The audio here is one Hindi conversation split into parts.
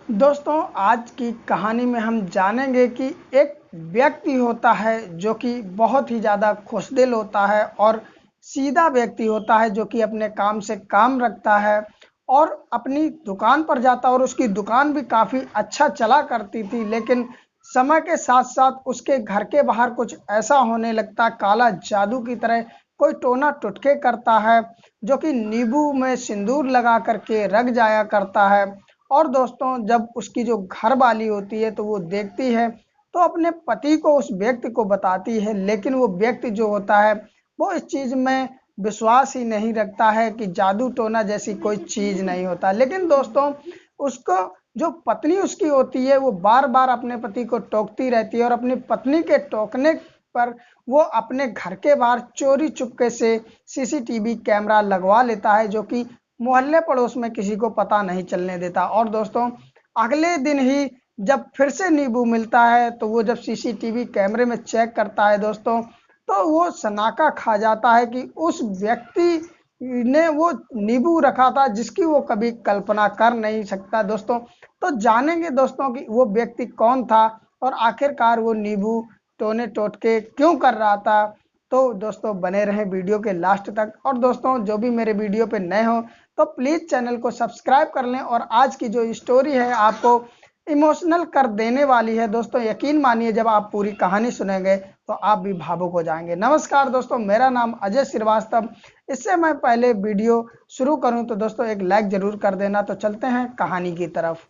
दोस्तों, आज की कहानी में हम जानेंगे कि एक व्यक्ति होता है जो कि बहुत ही ज़्यादा खुशदिल होता है और सीधा व्यक्ति होता है जो कि अपने काम से काम रखता है और अपनी दुकान पर जाता है और उसकी दुकान भी काफ़ी अच्छा चला करती थी। लेकिन समय के साथ साथ उसके घर के बाहर कुछ ऐसा होने लगता, काला जादू की तरह कोई टोना टुटके करता है जो कि नींबू में सिंदूर लगा करके रख जाया करता है। और दोस्तों, जब उसकी जो घर वाली होती है तो वो देखती है तो अपने पति को उस व्यक्ति को बताती है, लेकिन वो व्यक्ति जो होता है वो इस चीज़ में विश्वास ही नहीं रखता है कि जादू टोना जैसी कोई चीज़ नहीं होता। लेकिन दोस्तों, उसको जो पत्नी उसकी होती है वो बार बार अपने पति को टोकती रहती है और अपनी पत्नी के टोकने पर वो अपने घर के बाहर चोरी चुपके से सीसीटीवी कैमरा लगवा लेता है, जो कि मोहल्ले पड़ोस में किसी को पता नहीं चलने देता। और दोस्तों, अगले दिन ही जब फिर से नींबू मिलता है तो वो जब सीसीटीवी कैमरे में चेक करता है दोस्तों, तो वो सनाका खा जाता है कि उस व्यक्ति ने वो नींबू रखा था जिसकी वो कभी कल्पना कर नहीं सकता। दोस्तों, तो जानेंगे दोस्तों कि वो व्यक्ति कौन था और आखिरकार वो नींबू टोने टोटके क्यों कर रहा था। तो दोस्तों, बने रहें वीडियो के लास्ट तक। और दोस्तों, जो भी मेरे वीडियो पे नए हो तो प्लीज़ चैनल को सब्सक्राइब कर लें। और आज की जो स्टोरी है आपको इमोशनल कर देने वाली है दोस्तों। यकीन मानिए, जब आप पूरी कहानी सुनेंगे तो आप भी भावुक हो जाएंगे। नमस्कार दोस्तों, मेरा नाम अजय श्रीवास्तव। इससे मैं पहले वीडियो शुरू करूं तो दोस्तों एक लाइक ज़रूर कर देना। तो चलते हैं कहानी की तरफ।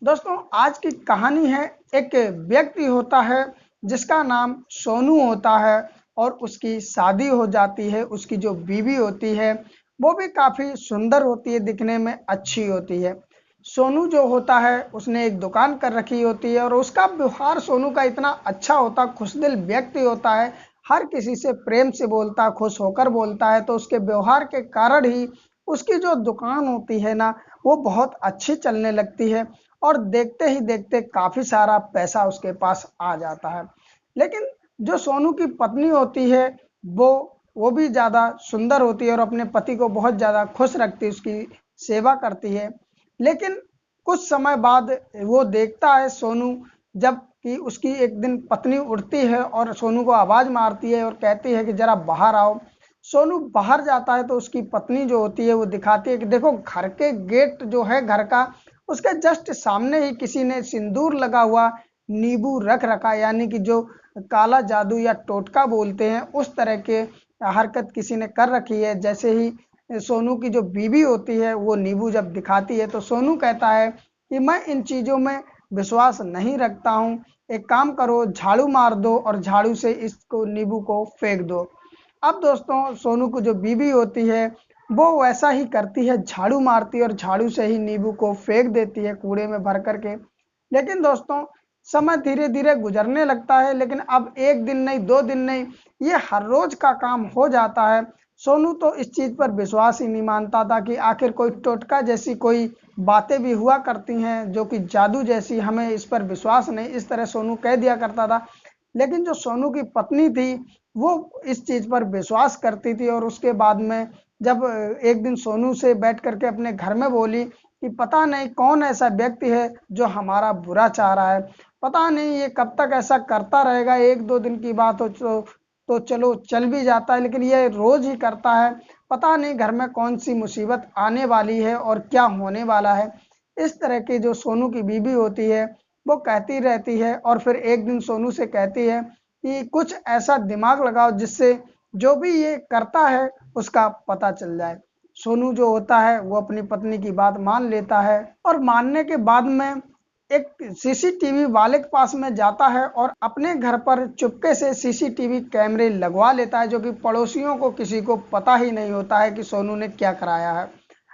दोस्तों, आज की कहानी है, एक व्यक्ति होता है जिसका नाम सोनू होता है और उसकी शादी हो जाती है। उसकी जो बीवी होती है वो भी काफ़ी सुंदर होती है, दिखने में अच्छी होती है। सोनू जो होता है उसने एक दुकान कर रखी होती है और उसका व्यवहार सोनू का इतना अच्छा होता, खुशदिल व्यक्ति होता है, हर किसी से प्रेम से बोलता, खुश होकर बोलता है। तो उसके व्यवहार के कारण ही उसकी जो दुकान होती है ना, वो बहुत अच्छी चलने लगती है और देखते ही देखते काफ़ी सारा पैसा उसके पास आ जाता है। लेकिन जो सोनू की पत्नी होती है वो वो भी ज़्यादा सुंदर होती है और अपने पति को बहुत ज़्यादा खुश रखती है, उसकी सेवा करती है। लेकिन कुछ समय बाद वो देखता है सोनू, जब कि उसकी एक दिन पत्नी उठती है और सोनू को आवाज़ मारती है और कहती है कि ज़रा बाहर आओ। सोनू बाहर जाता है तो उसकी पत्नी जो होती है वो दिखाती है कि देखो, घर के गेट जो है घर का, उसके जस्ट सामने ही किसी ने सिंदूर लगा हुआ नींबू रख रखा, यानी कि जो काला जादू या टोटका बोलते हैं उस तरह के हरकत किसी ने कर रखी है। जैसे ही सोनू की जो बीवी होती है वो नींबू जब दिखाती है तो सोनू कहता है कि मैं इन चीज़ों में विश्वास नहीं रखता हूँ, एक काम करो, झाड़ू मार दो और झाड़ू से इसको नींबू को फेंक दो। अब दोस्तों, सोनू की जो बीवी होती है वो वैसा ही करती है, झाड़ू मारती है और झाड़ू से ही नींबू को फेंक देती है कूड़े में भर करके। लेकिन दोस्तों, समय धीरे धीरे गुजरने लगता है, लेकिन अब एक दिन नहीं, दो दिन नहीं, ये हर रोज का काम हो जाता है। सोनू तो इस चीज पर विश्वास ही नहीं मानता था कि आखिर कोई टोटका जैसी कोई बातें भी हुआ करती हैं जो कि जादू जैसी, हमें इस पर विश्वास नहीं, इस तरह सोनू कह दिया करता था। लेकिन जो सोनू की पत्नी थी वो इस चीज पर विश्वास करती थी और उसके बाद में जब एक दिन सोनू से बैठ करके अपने घर में बोली कि पता नहीं कौन ऐसा व्यक्ति है जो हमारा बुरा चाह रहा है, पता नहीं ये कब तक ऐसा करता रहेगा, एक दो दिन की बात हो तो चलो चल भी जाता है, लेकिन ये रोज ही करता है। पता नहीं घर में कौन सी मुसीबत आने वाली है और क्या होने वाला है। इस तरह की जो सोनू की बीवी होती है वो कहती रहती है और फिर एक दिन सोनू से कहती है कि कुछ ऐसा दिमाग लगाओ जिससे जो भी ये करता है उसका पता चल जाए। सोनू जो होता है वो अपनी पत्नी की बात मान लेता है और मानने के बाद में एक सीसीटीवी वाले के पास में जाता है और अपने घर पर चुपके से सीसीटीवी कैमरे लगवा लेता है, जो कि पड़ोसियों को किसी को पता ही नहीं होता है कि सोनू ने क्या कराया है।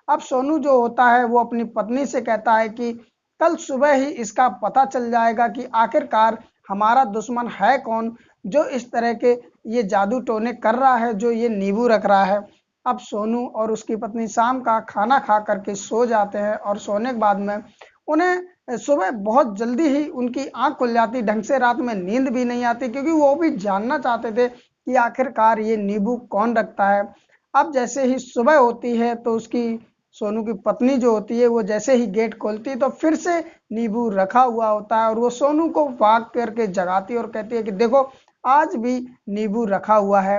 अब सोनू जो होता है वो अपनी पत्नी से कहता है कि कल सुबह ही इसका पता चल जाएगा कि आखिरकार हमारा दुश्मन है कौन जो इस तरह के ये जादू टोने कर रहा है, जो ये नींबू रख रहा है। अब सोनू और उसकी पत्नी शाम का खाना खा करके सो जाते हैं और सोने के बाद में उन्हें सुबह बहुत जल्दी ही उनकी आँख खुल जाती, ढंग से रात में नींद भी नहीं आती, क्योंकि वो भी जानना चाहते थे कि आखिरकार ये नींबू कौन रखता है। अब जैसे ही सुबह होती है तो उसकी सोनू की पत्नी जो होती है वो जैसे ही गेट खोलती है तो फिर से नींबू रखा हुआ होता है, और वो सोनू को वाक करके जगाती है और कहती है कि देखो आज भी नींबू रखा हुआ है।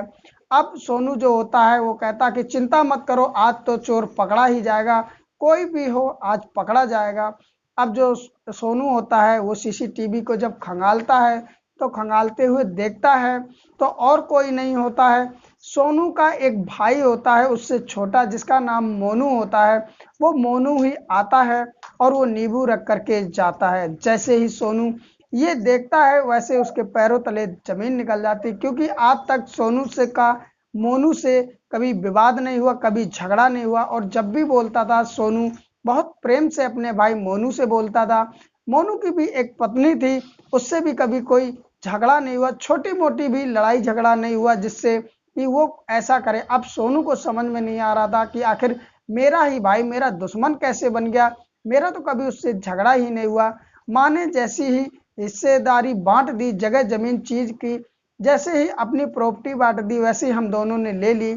अब सोनू जो होता है वो कहता है कि चिंता मत करो, आज तो चोर पकड़ा ही जाएगा, कोई भी हो आज पकड़ा जाएगा। अब जो सोनू होता है वो सीसीटीवी को जब खंगालता है तो खंगालते हुए देखता है तो और कोई नहीं होता है, सोनू का एक भाई होता है उससे छोटा जिसका नाम मोनू होता है। वो मोनू ही आता है और वो नींबू रख करके जाता है। जैसे ही सोनू ये देखता है वैसे उसके पैरों तले जमीन निकल जाती, क्योंकि आज तक सोनू से का मोनू से कभी विवाद नहीं हुआ, कभी झगड़ा नहीं हुआ, और जब भी बोलता था सोनू बहुत प्रेम से अपने भाई मोनू से बोलता था। मोनू की भी एक पत्नी थी, उससे भी कभी कोई झगड़ा नहीं हुआ, छोटी मोटी भी लड़ाई झगड़ा नहीं हुआ जिससे कि वो ऐसा करे। अब सोनू को समझ में नहीं आ रहा था कि आखिर मेरा ही भाई मेरा दुश्मन कैसे बन गया, मेरा तो कभी उससे झगड़ा ही नहीं हुआ। माँ ने जैसी ही हिस्सेदारी बांट दी जगह जमीन चीज की, जैसे ही अपनी प्रॉपर्टी बांट दी वैसे ही हम दोनों ने ले ली।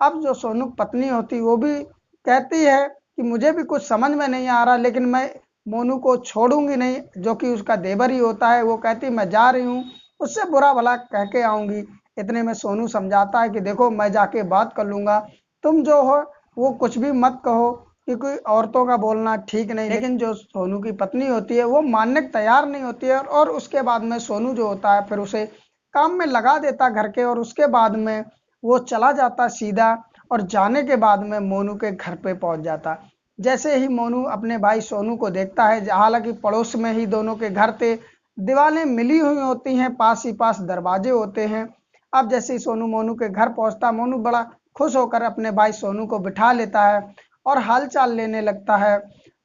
अब जो सोनू पत्नी होती वो भी कहती है कि मुझे भी कुछ समझ में नहीं आ रहा, लेकिन मैं मोनू को छोड़ूंगी नहीं, जो कि उसका देवर ही होता है। वो कहती मैं जा रही हूँ, उससे बुरा भला कह के आऊंगी। इतने में सोनू समझाता है कि देखो मैं जाके बात कर लूंगा, तुम जो हो वो कुछ भी मत कहो, क्योंकि औरतों का बोलना ठीक नहीं। लेकिन जो सोनू की पत्नी होती है वो मानने को तैयार नहीं होती है, और उसके बाद में सोनू जो होता है फिर उसे काम में लगा देता घर के, और उसके बाद में वो चला जाता सीधा, और जाने के बाद में मोनू के घर पे पहुंच जाता। जैसे ही मोनू अपने भाई सोनू को देखता है, हालांकि पड़ोस में ही दोनों के घर थे, दीवारें मिली हुई होती हैं, पास ही पास दरवाजे होते हैं। अब जैसे ही सोनू मोनू के घर पहुंचता, मोनू बड़ा खुश होकर अपने भाई सोनू को बिठा लेता है और हालचाल लेने लगता है।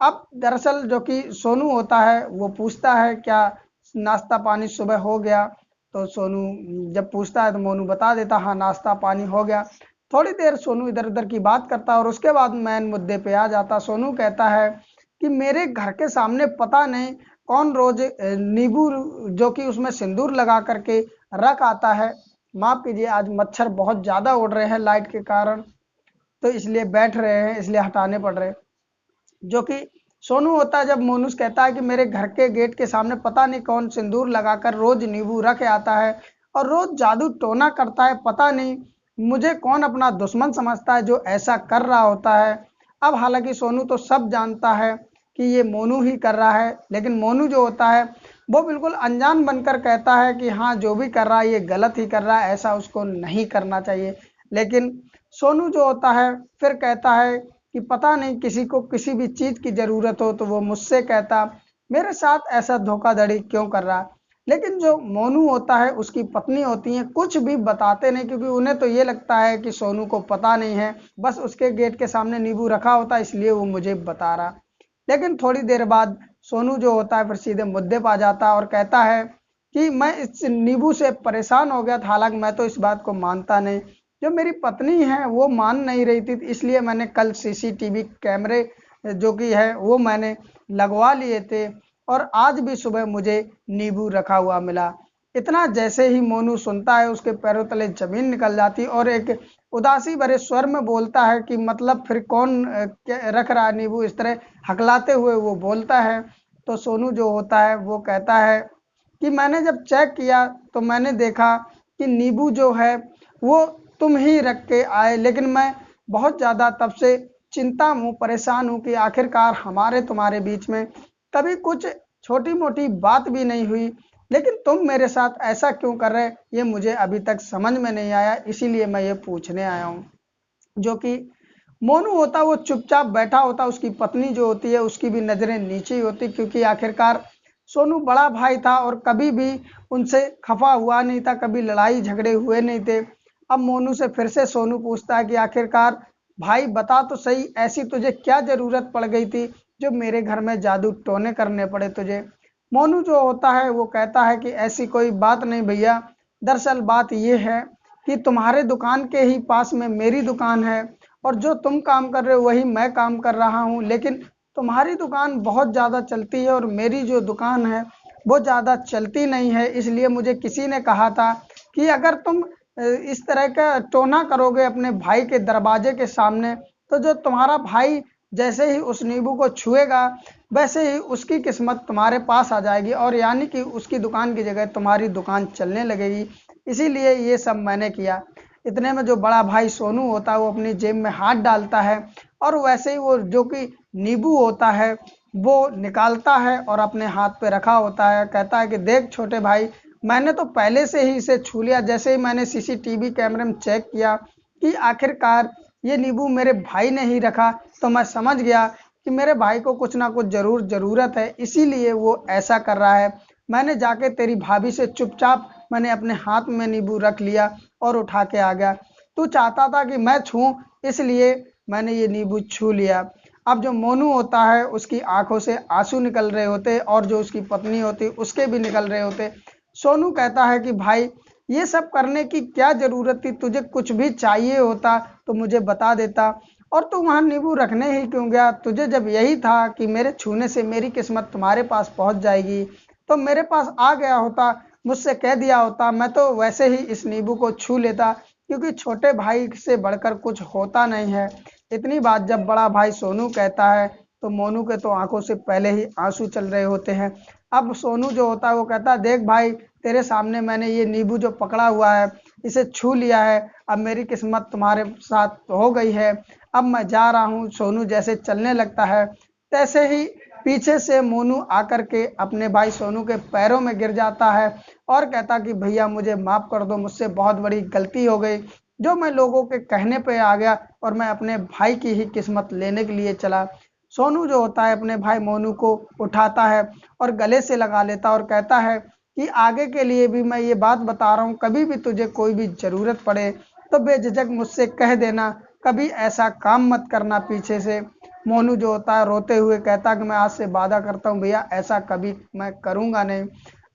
अब दरअसल जो कि सोनू होता है वो पूछता है क्या नाश्ता पानी सुबह हो गया, तो सोनू जब पूछता है तो मोनू बता देता हाँ नाश्ता पानी हो गया। थोड़ी देर सोनू इधर उधर की बात करता है और उसके बाद मैन मुद्दे पे आ जाता। सोनू कहता है कि मेरे घर के सामने पता नहीं कौन रोज नींबू जो कि उसमें सिंदूर लगा करके रख आता है। माफ कीजिए आज मच्छर बहुत ज्यादा उड़ रहे हैं लाइट के कारण, तो इसलिए बैठ रहे हैं, इसलिए हटाने पड़ रहे। जो कि सोनू होता है जब मोनूस कहता है कि मेरे घर के गेट के सामने पता नहीं कौन सिंदूर लगाकर रोज नींबू रख आता है और रोज जादू टोना करता है, पता नहीं मुझे कौन अपना दुश्मन समझता है जो ऐसा कर रहा होता है। अब हालांकि सोनू तो सब जानता है कि ये मोनू ही कर रहा है, लेकिन मोनू जो होता है वो बिल्कुल अनजान बनकर कहता है कि हाँ जो भी कर रहा है ये गलत ही कर रहा है, ऐसा उसको नहीं करना चाहिए। लेकिन सोनू जो होता है फिर कहता है कि पता नहीं किसी को किसी भी चीज की जरूरत हो तो वो मुझसे कहता, मेरे साथ ऐसा धोखाधड़ी क्यों कर रहा। लेकिन जो मोनू होता है उसकी पत्नी होती है कुछ भी बताते नहीं, क्योंकि उन्हें तो ये लगता है कि सोनू को पता नहीं है, बस उसके गेट के सामने नींबू रखा होता इसलिए वो मुझे बता रहा। लेकिन थोड़ी देर बाद सोनू जो होता है फिर सीधे मुद्दे पर आ जाता है और कहता है कि मैं इस नींबू से परेशान हो गया था, हालांकि मैं तो इस बात को मानता नहीं, जो मेरी पत्नी है वो मान नहीं रही थी, इसलिए मैंने कल सीसीटीवी कैमरे जो कि है वो मैंने लगवा लिए थे, और आज भी सुबह मुझे नींबू रखा हुआ मिला। इतना जैसे ही मोनू सुनता है उसके पैरों तले जमीन निकल जाती और एक उदासी भरे स्वर में बोलता है कि मतलब फिर कौन रख रहा है नींबू, इस तरह हकलाते हुए वो बोलता है। तो सोनू जो होता है वो कहता है कि मैंने जब चेक किया तो मैंने देखा कि नींबू जो है वो तुम ही रख के आए, लेकिन मैं बहुत ज़्यादा तब से चिंता हूँ, परेशान हूँ कि आखिरकार हमारे तुम्हारे बीच में कभी कुछ छोटी मोटी बात भी नहीं हुई, लेकिन तुम मेरे साथ ऐसा क्यों कर रहे ये मुझे अभी तक समझ में नहीं आया, इसीलिए मैं ये पूछने आया हूँ। जो कि मोनू होता वो चुपचाप बैठा होता, उसकी पत्नी जो होती है उसकी भी नज़रें नीचे ही होती, क्योंकि आखिरकार सोनू बड़ा भाई था और कभी भी उनसे खफा हुआ नहीं था, कभी लड़ाई झगड़े हुए नहीं थे। अब मोनू से फिर से सोनू पूछता है कि आखिरकार भाई बता तो सही, ऐसी तुझे क्या जरूरत पड़ गई थी जो मेरे घर में जादू टोने करने पड़े तुझे। मोनू जो होता है वो कहता है कि ऐसी कोई बात नहीं भैया, दरअसल बात ये है कि तुम्हारे दुकान के ही पास में मेरी दुकान है, और जो तुम काम कर रहे हो वही मैं काम कर रहा हूँ, लेकिन तुम्हारी दुकान बहुत ज़्यादा चलती है और मेरी जो दुकान है वो ज़्यादा चलती नहीं है, इसलिए मुझे किसी ने कहा था कि अगर तुम इस तरह का टोना करोगे अपने भाई के दरवाजे के सामने, तो जो तुम्हारा भाई जैसे ही उस नींबू को छुएगा वैसे ही उसकी किस्मत तुम्हारे पास आ जाएगी और यानी कि उसकी दुकान की जगह तुम्हारी दुकान चलने लगेगी। इसीलिए ये सब मैंने किया। इतने में जो बड़ा भाई सोनू होता है वो अपनी जेब में हाथ डालता है और वैसे ही वो जो कि नींबू होता है वो निकालता है और अपने हाथ पे रखा होता है। कहता है कि देख छोटे भाई, मैंने तो पहले से ही इसे छू लिया। जैसे ही मैंने सीसीटीवी कैमरे में चेक किया कि आखिरकार ये नींबू मेरे भाई ने ही रखा, तो मैं समझ गया कि मेरे भाई को कुछ ना कुछ ज़रूरत है, इसीलिए वो ऐसा कर रहा है। मैंने जाके तेरी भाभी से चुपचाप मैंने अपने हाथ में नींबू रख लिया और उठा के आ गया। तू चाहता था कि मैं छूं, इसलिए मैंने ये नींबू छू लिया। अब जो मोनू होता है उसकी आंखों से आंसू निकल रहे होते और जो उसकी पत्नी होती उसके भी निकल रहे होते। सोनू कहता है कि भाई ये सब करने की क्या ज़रूरत थी, तुझे कुछ भी चाहिए होता तो मुझे बता देता और तू वहाँ नींबू रखने ही क्यों गया। तुझे जब यही था कि मेरे छूने से मेरी किस्मत तुम्हारे पास पहुँच जाएगी तो मेरे पास आ गया होता, मुझसे कह दिया होता, मैं तो वैसे ही इस नींबू को छू लेता, क्योंकि छोटे भाई से बढ़कर कुछ होता नहीं है। इतनी बात जब बड़ा भाई सोनू कहता है तो मोनू के तो आंखों से पहले ही आंसू चल रहे होते हैं। अब सोनू जो होता है वो कहता है देख भाई, तेरे सामने मैंने ये नींबू जो पकड़ा हुआ है इसे छू लिया है, अब मेरी किस्मत तुम्हारे साथ हो गई है, अब मैं जा रहा हूँ। सोनू जैसे चलने लगता है तैसे ही पीछे से मोनू आकर के अपने भाई सोनू के पैरों में गिर जाता है और कहता कि भैया मुझे माफ़ कर दो, मुझसे बहुत बड़ी गलती हो गई, जो मैं लोगों के कहने पे आ गया और मैं अपने भाई की ही किस्मत लेने के लिए चला। सोनू जो होता है अपने भाई मोनू को उठाता है और गले से लगा लेता और कहता है कि आगे के लिए भी मैं ये बात बता रहा हूँ, कभी भी तुझे कोई भी ज़रूरत पड़े तो बेझिझक मुझसे कह देना, कभी ऐसा काम मत करना पीछे से। मोनू जो होता है रोते हुए कहता है कि मैं आज से वादा करता हूँ भैया, ऐसा कभी मैं करूँगा नहीं।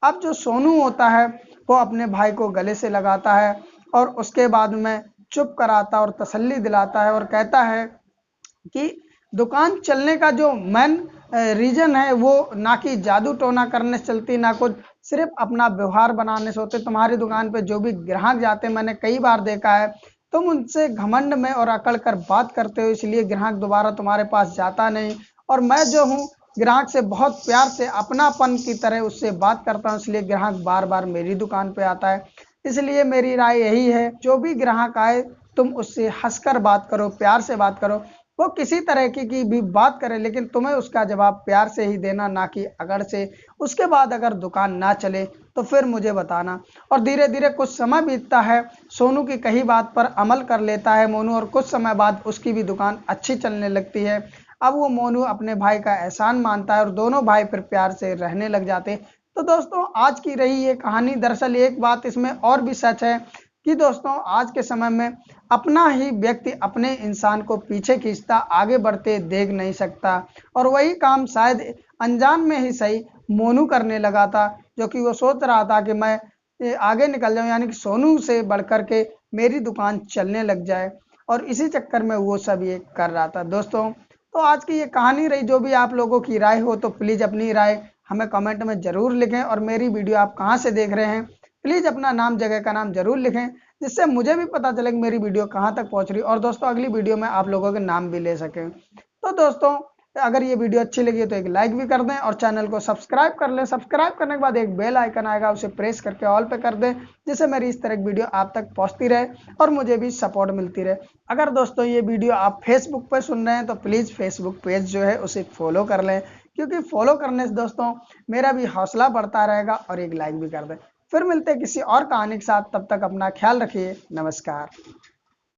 अब जो सोनू होता है वो अपने भाई को गले से लगाता है और उसके बाद में चुप कराता और तसल्ली दिलाता है और कहता है कि दुकान चलने का जो मेन रीजन है वो ना कि जादू टोना करने से चलती, ना कुछ सिर्फ अपना व्यवहार बनाने से होते। तुम्हारी दुकान पे जो भी ग्राहक जाते हैं मैंने कई बार देखा है, तुम उनसे घमंड में और अकड़ कर बात करते हो, इसलिए ग्राहक दोबारा तुम्हारे पास जाता नहीं। और मैं जो हूँ ग्राहक से बहुत प्यार से अपनापन की तरह उससे बात करता हूँ, इसलिए ग्राहक बार बार मेरी दुकान पे आता है। इसलिए मेरी राय यही है, जो भी ग्राहक आए तुम उससे हंसकर बात करो, प्यार से बात करो। वो किसी तरह की भी बात करे लेकिन तुम्हें उसका जवाब प्यार से ही देना, ना कि अकड़ से। उसके बाद अगर दुकान ना चले तो फिर मुझे बताना। और धीरे धीरे कुछ समय बीतता है, सोनू की कही बात पर अमल कर लेता है मोनू और कुछ समय बाद उसकी भी दुकान अच्छी चलने लगती है। अब वो मोनू अपने भाई का एहसान मानता है और दोनों भाई फिर प्यार से रहने लग जाते हैं। तो दोस्तों आज की रही ये कहानी। दरअसल एक बात इसमें और भी सच है कि दोस्तों आज के समय में अपना ही व्यक्ति अपने इंसान को पीछे खींचता, आगे बढ़ते देख नहीं सकता। और वही काम शायद अनजान में ही सही मोनू करने लगा था, जो कि वो सोच रहा था कि मैं आगे निकल जाऊं, यानी कि सोनू से बढ़कर के मेरी दुकान चलने लग जाए, और इसी चक्कर में वो सब ये कर रहा था। दोस्तों तो आज की ये कहानी रही। जो भी आप लोगों की राय हो तो प्लीज़ अपनी राय हमें कमेंट में ज़रूर लिखें, और मेरी वीडियो आप कहाँ से देख रहे हैं प्लीज़ अपना नाम जगह का नाम ज़रूर लिखें, जिससे मुझे भी पता चले कि मेरी वीडियो कहाँ तक पहुँच रही है और दोस्तों अगली वीडियो में आप लोगों के नाम भी ले सकें। तो दोस्तों अगर ये वीडियो अच्छी लगी तो एक लाइक भी कर दें और चैनल को सब्सक्राइब कर लें। सब्सक्राइब करने के बाद एक बेल आइकन आएगा, उसे प्रेस करके ऑल पे कर दें, जिससे मेरी इस तरह की वीडियो आप तक पहुंचती रहे और मुझे भी सपोर्ट मिलती रहे। अगर दोस्तों ये वीडियो आप फेसबुक पर सुन रहे हैं तो प्लीज़ फेसबुक पेज जो है उसे फॉलो कर लें, क्योंकि फॉलो करने से दोस्तों मेरा भी हौसला बढ़ता रहेगा। और एक लाइक भी कर दें। फिर मिलते हैं किसी और कहानी के साथ, तब तक अपना ख्याल रखिए। नमस्कार।